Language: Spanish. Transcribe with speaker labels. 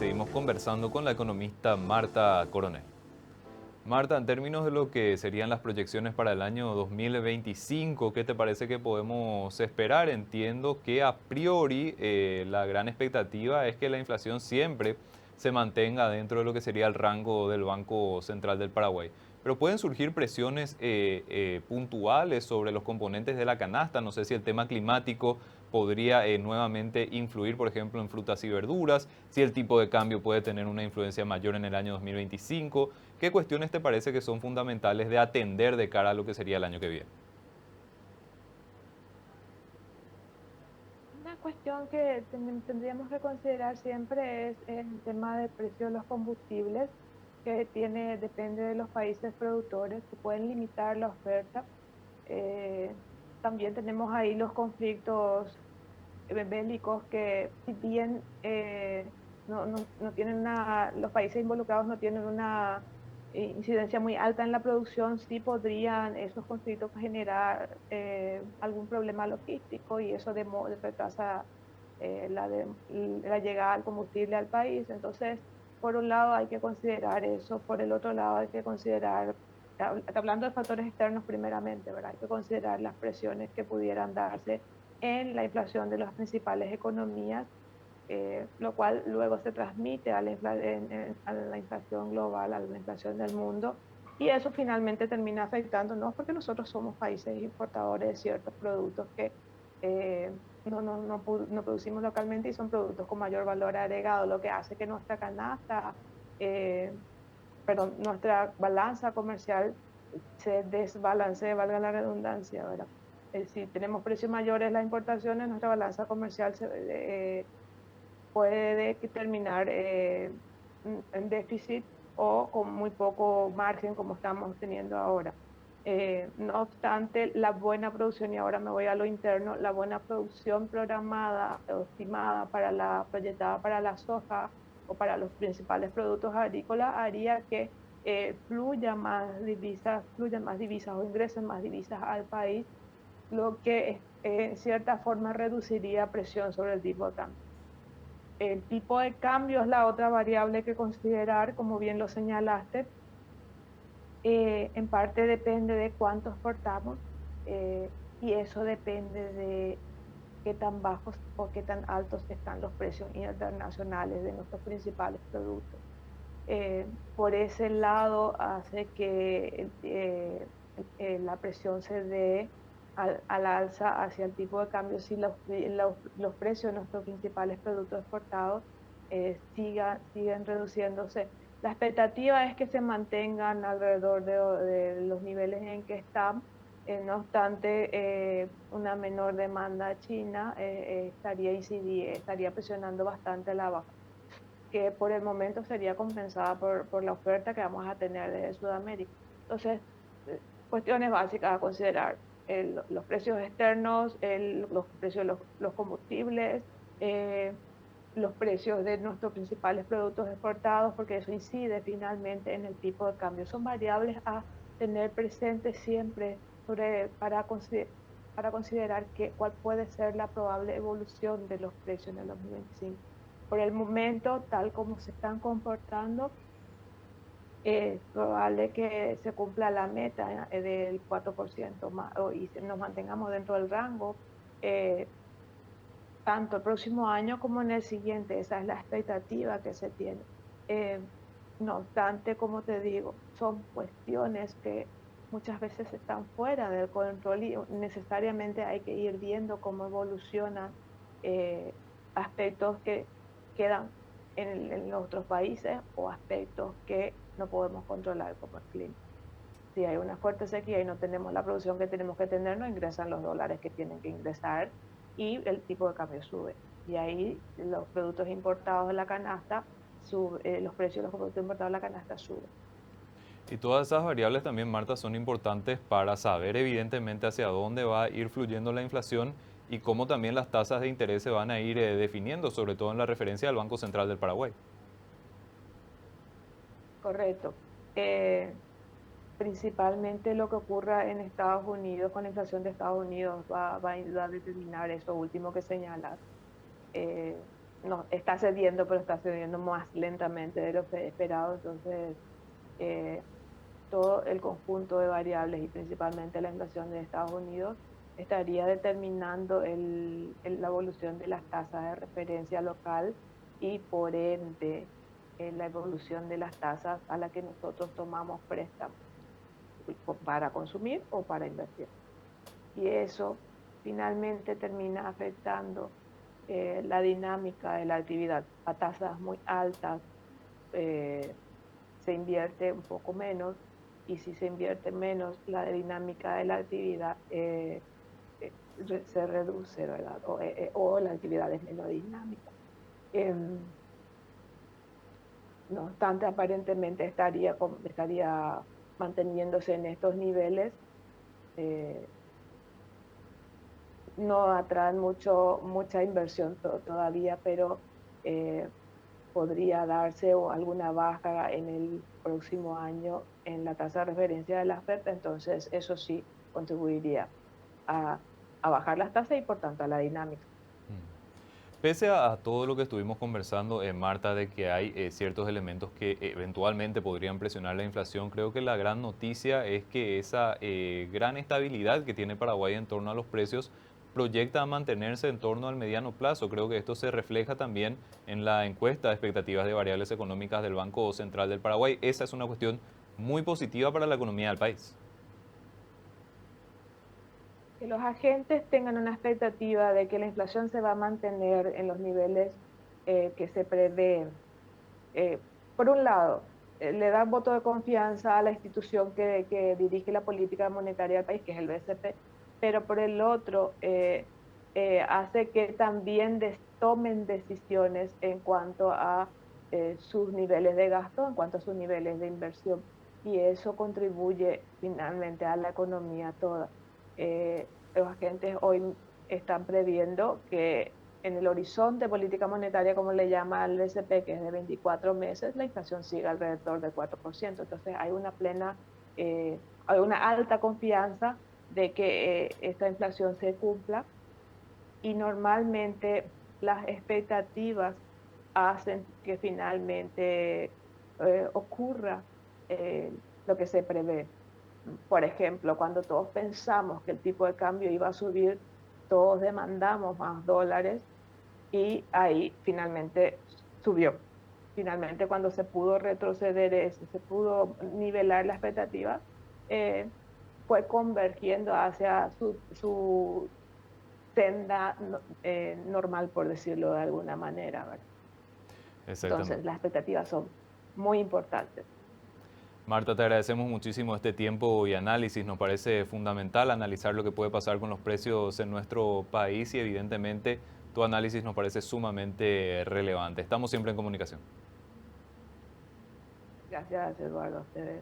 Speaker 1: seguimos conversando con la economista Marta Coronel. Marta, en términos de lo que serían las proyecciones para el año 2025, ¿qué te parece que podemos esperar? Entiendo que a priori la gran expectativa es que la inflación siempre se mantenga dentro de lo que sería el rango del Banco Central del Paraguay. Pero pueden surgir presiones puntuales sobre los componentes de la canasta. No sé si el tema climático podría nuevamente influir, por ejemplo, en frutas y verduras, si el tipo de cambio puede tener una influencia mayor en el año 2025. ¿Qué cuestiones te parece que son fundamentales de atender de cara a lo que sería el año que viene?
Speaker 2: Una cuestión que tendríamos que considerar siempre es el tema del precio de los combustibles, que depende de los países productores que pueden limitar la oferta. Eh, También tenemos ahí los conflictos bélicos que, si bien no tienen los países involucrados no tienen una incidencia muy alta en la producción, sí podrían esos conflictos generar algún problema logístico, y eso retrasa la llegada del combustible al país. Entonces, por un lado hay que considerar eso, por el otro lado hay que considerar, hablando de factores externos primeramente, ¿verdad? Hay que considerar las presiones que pudieran darse en la inflación de las principales economías, lo cual luego se transmite a a la inflación global, a la inflación del mundo, y eso finalmente termina afectándonos porque nosotros somos países importadores de ciertos productos que no producimos localmente, y son productos con mayor valor agregado, lo que hace que nuestra canasta, eh, perdón, nuestra balanza comercial se desbalancee, valga la redundancia, ¿verdad? Si tenemos precios mayores las importaciones, nuestra balanza comercial puede terminar en déficit o con muy poco margen como estamos teniendo ahora. No obstante, la buena producción, y ahora me voy a lo interno, la buena producción programada o estimada proyectada para la soja o para los principales productos agrícolas haría que fluyan más divisas o ingresen más divisas al país, lo que en cierta forma reduciría presión sobre el tipo de cambio. El tipo de cambio es la otra variable que considerar, como bien lo señalaste. En parte depende de cuánto exportamos, eh, y eso depende de qué tan bajos o qué tan altos están los precios internacionales de nuestros principales productos. Por ese lado hace que la presión se dé al alza hacia el tipo de cambio si los precios de nuestros principales productos exportados siguen reduciéndose. La expectativa es que se mantengan alrededor de los niveles en que están. No obstante, una menor demanda china estaría presionando bastante a la baja, que por el momento sería compensada por la oferta que vamos a tener de Sudamérica. Entonces, cuestiones básicas a considerar: los precios externos, los precios de los combustibles, eh, los precios de nuestros principales productos exportados, porque eso incide finalmente en el tipo de cambio. Son variables a tener presentes siempre para considerar cuál puede ser la probable evolución de los precios en el 2025. Por el momento, tal como se están comportando, es probable que se cumpla la meta del 4% más, y nos mantengamos dentro del rango, eh, tanto el próximo año como en el siguiente. Esa es la expectativa que se tiene. Eh, no obstante, como te digo, son cuestiones que muchas veces están fuera del control, y necesariamente hay que ir viendo cómo evolucionan eh, aspectos que quedan en otros países, o aspectos que no podemos controlar, como el clima. Si hay una fuerte sequía y no tenemos la producción que tenemos que tener, no ingresan los dólares que tienen que ingresar, y el tipo de cambio sube. Y ahí los productos importados de la canasta los precios de los productos importados de la canasta suben.
Speaker 1: Y todas esas variables también, Marta, son importantes para saber evidentemente hacia dónde va a ir fluyendo la inflación y cómo también las tasas de interés se van a ir definiendo, sobre todo en la referencia del Banco Central del Paraguay.
Speaker 2: Correcto. Eh, Principalmente lo que ocurra en Estados Unidos con la inflación de Estados Unidos va a determinar eso último que señalas. no, está cediendo, pero está cediendo más lentamente de lo esperado. Entonces, eh, todo el conjunto de variables y principalmente la inflación de Estados Unidos estaría determinando la evolución de las tasas de referencia local y por ende la evolución de las tasas a las que nosotros tomamos préstamos para consumir o para invertir. Y eso finalmente termina afectando la dinámica de la actividad. A tasas muy altas eh, se invierte un poco menos, y si se invierte menos, la dinámica de la actividad se reduce, ¿verdad? O la actividad es menos dinámica. No obstante, aparentemente estaría manteniéndose en estos niveles. eh, no atraen mucha inversión todavía, pero eh, podría darse o alguna baja en el próximo año en la tasa de referencia de la Fed. Entonces eso sí contribuiría a, a bajar las tasas y por tanto a la dinámica.
Speaker 1: Pese a todo lo que estuvimos conversando, Marta, de que hay ciertos elementos que eventualmente podrían presionar la inflación, creo que la gran noticia es que esa gran estabilidad que tiene Paraguay en torno a los precios proyecta a mantenerse en torno al mediano plazo. Creo que esto se refleja también en la encuesta de expectativas de variables económicas del Banco Central del Paraguay. Esa es una cuestión muy positiva para la economía del país.
Speaker 2: Que los agentes tengan una expectativa de que la inflación se va a mantener en los niveles que se prevén. Eh, por un lado, le da voto de confianza a la institución que dirige la política monetaria del país, que es el BCP, pero por el otro, hace que también tomen decisiones en cuanto a sus niveles de gasto, en cuanto a sus niveles de inversión, y eso contribuye finalmente a la economía toda. Los agentes hoy están previendo que en el horizonte política monetaria, como le llama el BCP, que es de 24 meses, la inflación sigue alrededor del 4%. Entonces hay una alta confianza de que esta inflación se cumpla, y normalmente las expectativas hacen que finalmente ocurra eh, lo que se prevé. Por ejemplo, cuando todos pensamos que el tipo de cambio iba a subir, todos demandamos más dólares y ahí finalmente subió. Finalmente, cuando se pudo retroceder eso, se pudo nivelar la expectativa, eh, fue convergiendo hacia su senda normal, por decirlo de alguna manera, ¿verdad?
Speaker 1: Exactamente.
Speaker 2: Entonces, las expectativas son muy importantes.
Speaker 1: Marta, te agradecemos muchísimo este tiempo y análisis. Nos parece fundamental analizar lo que puede pasar con los precios en nuestro país y evidentemente tu análisis nos parece sumamente relevante. Estamos siempre en comunicación.
Speaker 2: Gracias, Eduardo, a ustedes.